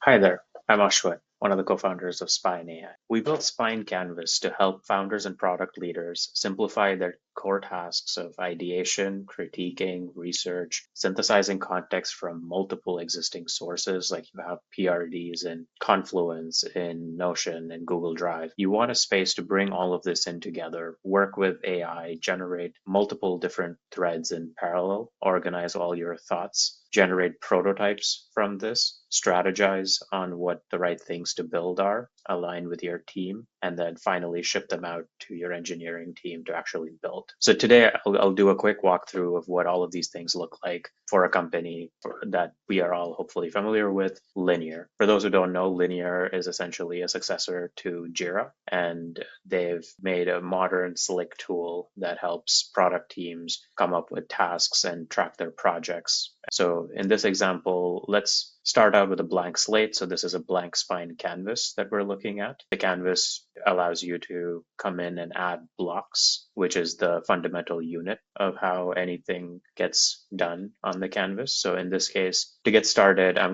Hi there, I'm Ashwin, one of the co-founders of Spine AI. We built Spine Canvas to help founders and product leaders simplify their core tasks of ideation, critiquing, research, synthesizing context from multiple existing sources, like you have PRDs in Confluence, in Notion, and Google Drive. You want a space to bring all of this in together, work with AI, generate multiple different threads in parallel, organize all your thoughts, generate prototypes from this, strategize on what the right things to build are, align with your team, and then finally ship them out to your engineering team to actually build. So today I'll do a quick walkthrough of what all of these things look like for a company that we are all hopefully familiar with, Linear. For those who don't know, Linear is essentially a successor to Jira, and they've made a modern, slick tool that helps product teams come up with tasks and track their projects. So in this example, let's start out with a blank slate. So this is a blank spine canvas that we're looking at. The canvas allows you to come in and add blocks, which is the fundamental unit of how anything gets done on the canvas. So in this case, to get started, I'm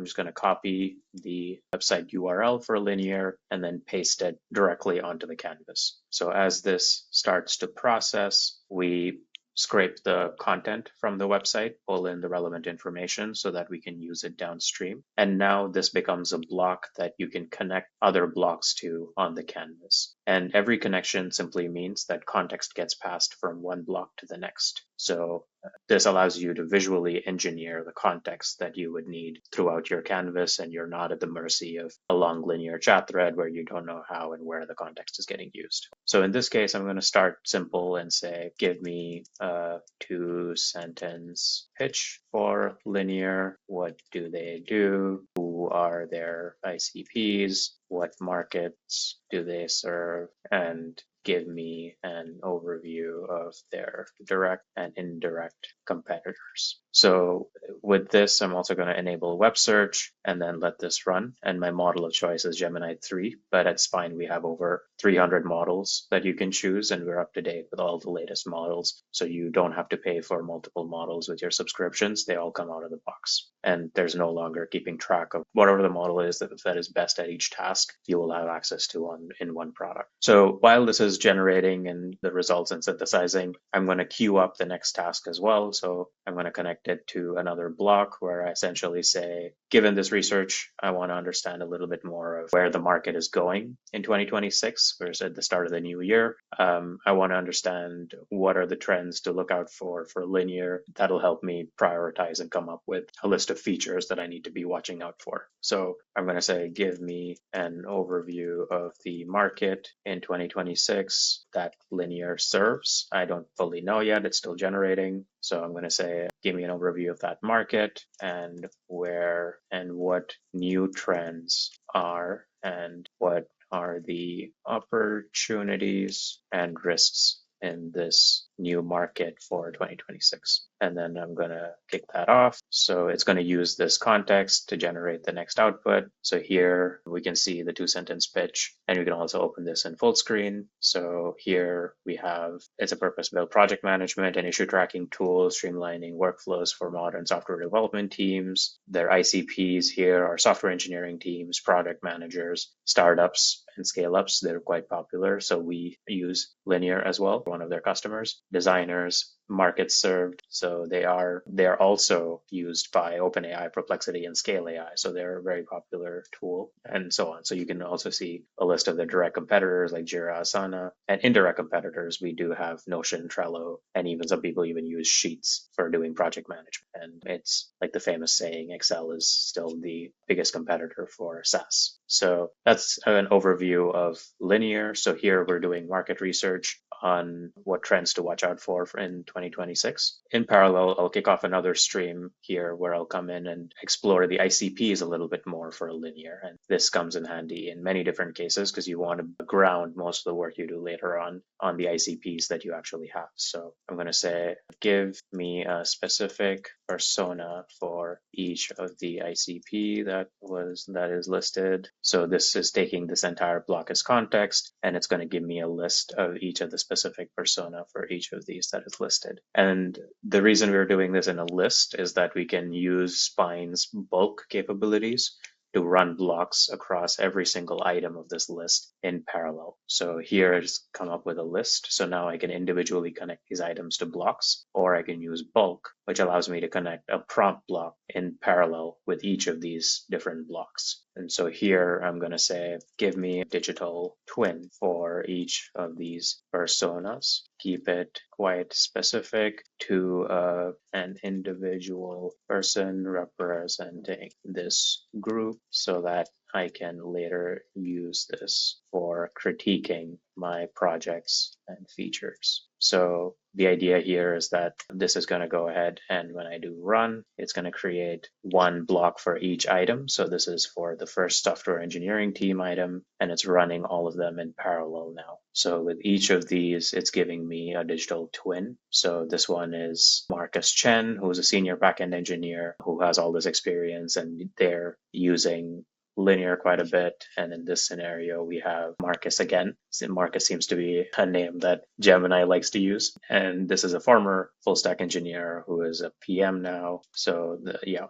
just going to copy the website URL for Linear and then paste it directly onto the canvas. So as this starts to process, we scrape the content from the website, pull in the relevant information so that we can use it downstream. And now this becomes a block that you can connect other blocks to on the canvas. And every connection simply means that context gets passed from one block to the next. So this allows you to visually engineer the context that you would need throughout your canvas, and you're not at the mercy of a long linear chat thread where you don't know how and where the context is getting used. So in this case, I'm going to start simple and say, give me a 2-sentence pitch for Linear. What do they do? Who are their ICPs? What markets do they serve? And give me an overview of their direct and indirect competitors. So with this, I'm also going to enable web search and then let this run. And my model of choice is Gemini 3, but at Spine, we have over 300 models that you can choose, and we're up to date with all the latest models. So you don't have to pay for multiple models with your subscriptions. They all come out of the box. And there's no longer keeping track of whatever the model is that is best at each task, you will have access to in one product. So while this is generating and the results and synthesizing, I'm going to queue up the next task as well. So I'm going to connect it to another block where I essentially say, given this research, I want to understand a little bit more of where the market is going in 2026 versus at the start of the new year. I want to understand what are the trends to look out for Linear. That'll help me prioritize and come up with a list of features that I need to be watching out for. So I'm going to say, give me an overview of the market in 2026 that Linear serves. I don't fully know yet. It's still generating. So I'm going to say, give me an overview of that market and where and what new trends are and what are the opportunities and risks in this new market for 2026. And then I'm going to kick that off. So it's going to use this context to generate the next output. So here we can see the 2-sentence pitch, and we can also open this in full screen. So here we have, it's a purpose-built project management and issue tracking tool, streamlining workflows for modern software development teams. Their ICPs here are software engineering teams, product managers, startups, and scale-ups. They're quite popular. So we use Linear as well, one of their customers, designers, markets served. So they are also used by OpenAI, Perplexity, and Scale AI. So they're a very popular tool, and so on. So you can also see a list of the direct competitors like Jira, Asana, and indirect competitors. We do have Notion, Trello, and even some people even use Sheets for doing project management. And it's like the famous saying, Excel is still the biggest competitor for SaaS. So that's an overview of Linear. So here we're doing market research on what trends to watch out for in 2026. In parallel, I'll kick off another stream here where I'll come in and explore the ICPs a little bit more for Linear. And this comes in handy in many different cases because you want to ground most of the work you do later on the ICPs that you actually have. So I'm going to say, give me a specific persona for each of the ICP that is listed. So this is taking this entire block as context, and it's going to give me a list of each of the specific persona for each of these that is listed. And the reason we're doing this in a list is that we can use Spine's bulk capabilities to run blocks across every single item of this list in parallel. So here it's come up with a list. So now I can individually connect these items to blocks, or I can use bulk, which allows me to connect a prompt block in parallel with each of these different blocks. And so here I'm going to say, give me a digital twin for each of these personas. Keep it quite specific to an individual person representing this group so that I can later use this for critiquing my projects and features. So the idea here is that this is going to go ahead, and when I do run, it's going to create one block for each item. So this is for the first software engineering team item, and it's running all of them in parallel now. So with each of these, it's giving me a digital twin. So this one is Marcus Chen, who's a senior backend engineer who has all this experience, and they're using linear quite a bit. And in this scenario, we have Marcus again. Marcus seems to be a name that Gemini likes to use. And this is a former full stack engineer who is a PM now. So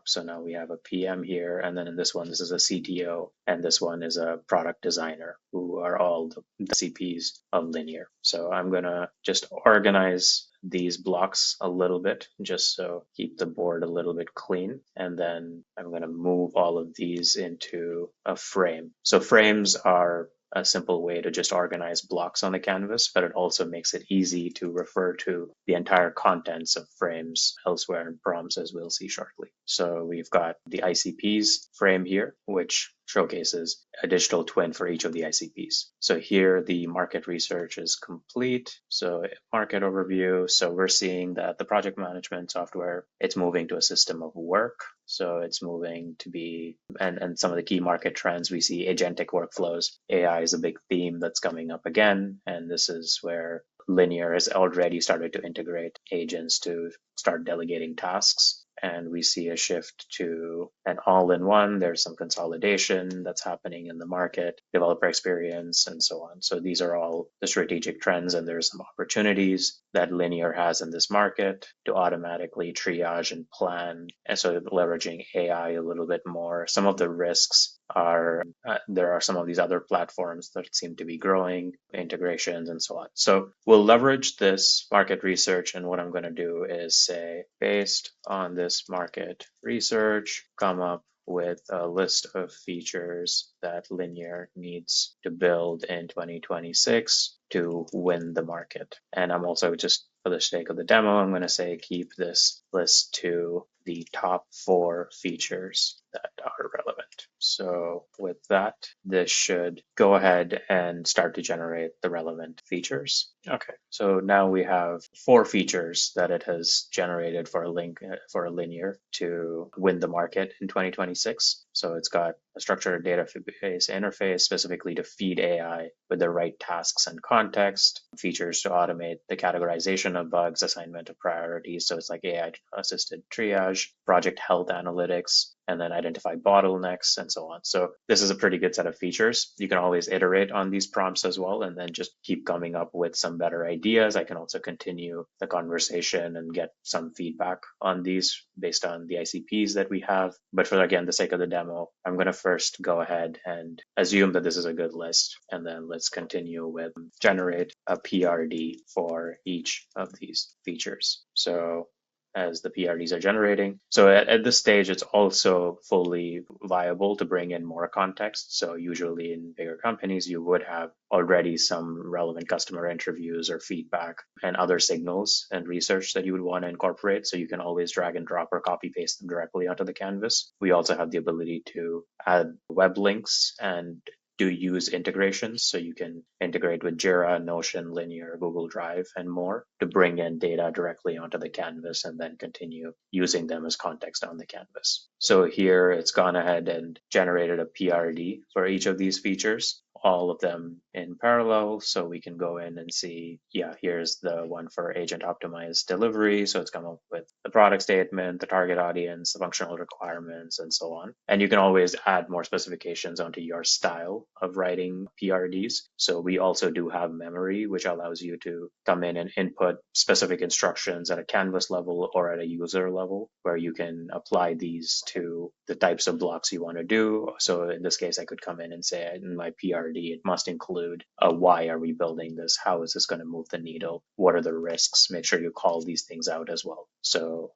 so now we have a PM here. And then in this one, this is a CTO. And this one is a product designer, who are all the CPs of linear. So I'm going to just organize these blocks a little bit, just so keep the board a little bit clean. And then I'm going to move all of these into a frame. So frames are a simple way to just organize blocks on the canvas, but it also makes it easy to refer to the entire contents of frames elsewhere in prompts, as we'll see shortly. So we've got the ICPs frame here, which showcases a digital twin for each of the ICPs. So here the market research is complete. So market overview. So we're seeing that the project management software, it's moving to a system of work. So it's moving to be, and some of the key market trends, we see agentic workflows. AI is a big theme that's coming up again. And this is where Linear has already started to integrate agents to start delegating tasks. And we see a shift to an all-in-one. There's some consolidation that's happening in the market, developer experience, and so on. So these are all the strategic trends, and there's some opportunities that Linear has in this market to automatically triage and plan. And so leveraging AI a little bit more. Some of the risks are there are some of these other platforms that seem to be growing, integrations and so on. So we'll leverage this market research, and what I'm going to do is say, based on this market research, come up with a list of features that Linear needs to build in 2026 to win the market. And I'm also, just for the sake of the demo, I'm going to say keep this list to the top 4 features that are relevant. So with that, this should go ahead and start to generate the relevant features. Okay, so now we have 4 features that it has generated for a linear to win the market in 2026. So it's got a structured database interface specifically to feed AI with the right tasks and context, features to automate the categorization of bugs, assignment of priorities. So it's like AI assisted triage, project health analytics, and then identify bottlenecks and so on. So this is a pretty good set of features. You can always iterate on these prompts as well, and then just keep coming up with some better ideas. I can also continue the conversation and get some feedback on these based on the ICPs that we have. But for, again, the sake of the demo, I'm going to first go ahead and assume that this is a good list, and then let's continue with generate a PRD for each of these features. So as the PRDs are generating. So at this stage, it's also fully viable to bring in more context. So usually in bigger companies, you would have already some relevant customer interviews or feedback and other signals and research that you would want to incorporate. So you can always drag and drop or copy paste them directly onto the canvas. We also have the ability to add web links and do use integrations, so you can integrate with Jira, Notion, Linear, Google Drive, and more to bring in data directly onto the canvas and then continue using them as context on the canvas. So here it's gone ahead and generated a PRD for each of these features. all of them in parallel. So we can go in and see, yeah, here's the one for agent optimized delivery. So it's come up with the product statement, the target audience, the functional requirements, and so on. And you can always add more specifications onto your style of writing PRDs. So we also do have memory, which allows you to come in and input specific instructions at a canvas level or at a user level, where you can apply these to the types of blocks you want to do. So in this case, I could come in and say in my PRD, it must include why are we building this? How is this going to move the needle? What are the risks? Make sure you call these things out as well. So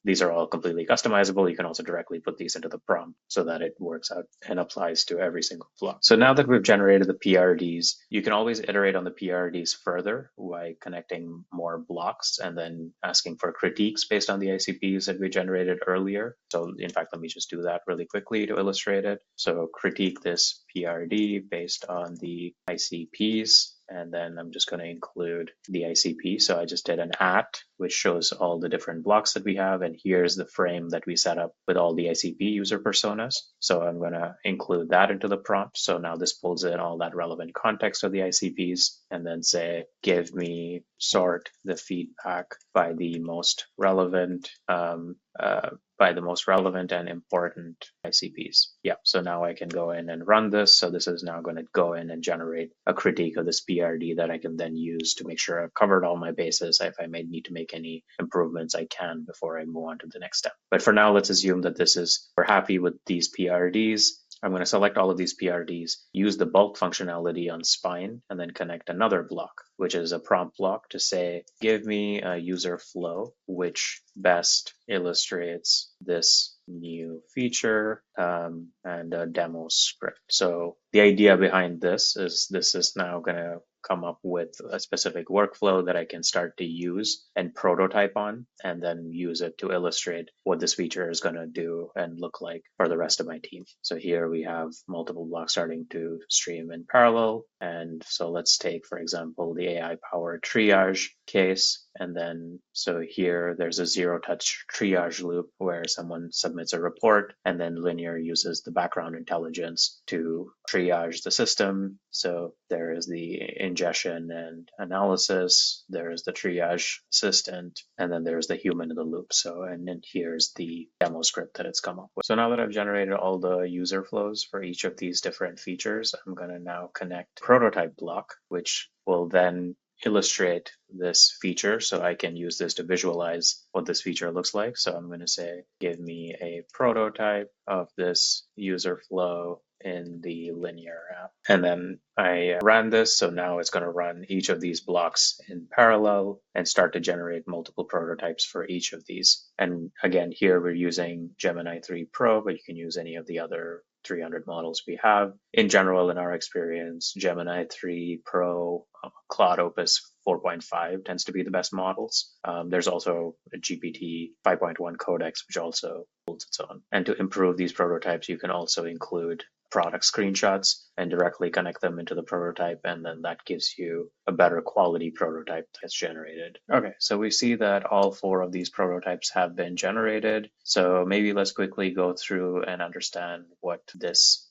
these are all completely customizable. You can also directly put these into the prompt so that it works out and applies to every single block. So now that we've generated the PRDs, you can always iterate on the PRDs further by connecting more blocks and then asking for critiques based on the ICPs that we generated earlier. So in fact, let me just do that really quickly to illustrate it. So critique this PRD based on the ICPs. And then I'm just going to include the ICP. So I just did an at, which shows all the different blocks that we have. And here's the frame that we set up with all the ICP user personas. So I'm going to include that into the prompt. So now this pulls in all that relevant context of the ICPs and then say, give me sort the feedback by the most relevant and important ICPs. Yeah, so now I can go in and run this. So this is now going to go in and generate a critique of this PRD that I can then use to make sure I've covered all my bases. If I may need to make any improvements, I can before I move on to the next step. But for now, let's assume that we're happy with these PRDs. I'm going to select all of these PRDs, use the bulk functionality on Spine, and then connect another block, which is a prompt block to say, give me a user flow which best illustrates this new feature and a demo script. So the idea behind this is now going to come up with a specific workflow that I can start to use and prototype on, and then use it to illustrate what this feature is going to do and look like for the rest of my team. So here we have multiple blocks starting to stream in parallel. And so let's take, for example, the AI-powered triage case. And then, so here there's a zero-touch triage loop where someone submits a report, and then Linear uses the background intelligence to triage the system. So there is the ingestion and analysis, there is the triage assistant, and then there's the human in the loop. So, and then here's the demo script that it's come up with. So now that I've generated all the user flows for each of these different features, I'm going to now connect prototype block, which will then illustrate this feature. So I can use this to visualize what this feature looks like. So I'm going to say, give me a prototype of this user flow in the Linear app. And then I ran this. So now it's going to run each of these blocks in parallel and start to generate multiple prototypes for each of these. And again, here we're using Gemini 3 Pro, but you can use any of the other 300 models we have. In general, in our experience, Gemini 3 Pro, Claude Opus 4.5 tends to be the best models. There's also a GPT 5.1 codex, which also holds its own. And to improve these prototypes, you can also include product screenshots and directly connect them into the prototype, and then that gives you a better quality prototype that's generated. Okay, so we see that all 4 of these prototypes have been generated. So maybe let's quickly go through and understand what this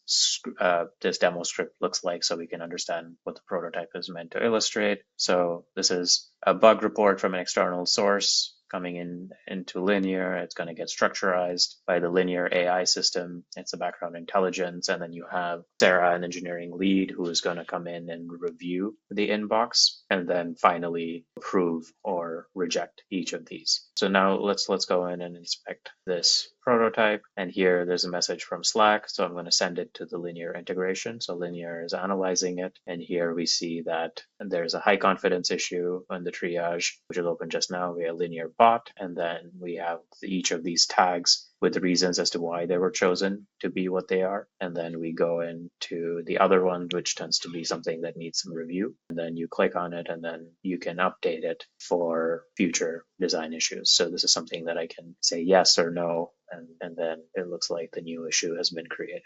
demo script looks like, so we can understand what the prototype is meant to illustrate. So this is a bug report from an external source coming into Linear. It's going to get structurized by the Linear AI system. It's a background intelligence. And then you have Sarah, an engineering lead, who is going to come in and review the inbox and then finally approve or reject each of these. So now let's go in and inspect this prototype. And here there's a message from Slack. So I'm going to send it to the Linear integration. So Linear is analyzing it. And here we see that there's a high confidence issue on the triage, which is open just now via Linear bot. And then we have each of these tags with the reasons as to why they were chosen to be what they are. And then we go into the other one, which tends to be something that needs some review. And then you click on it, and then you can update it for future design issues. So this is something that I can say yes or no, and then it looks like the new issue has been created.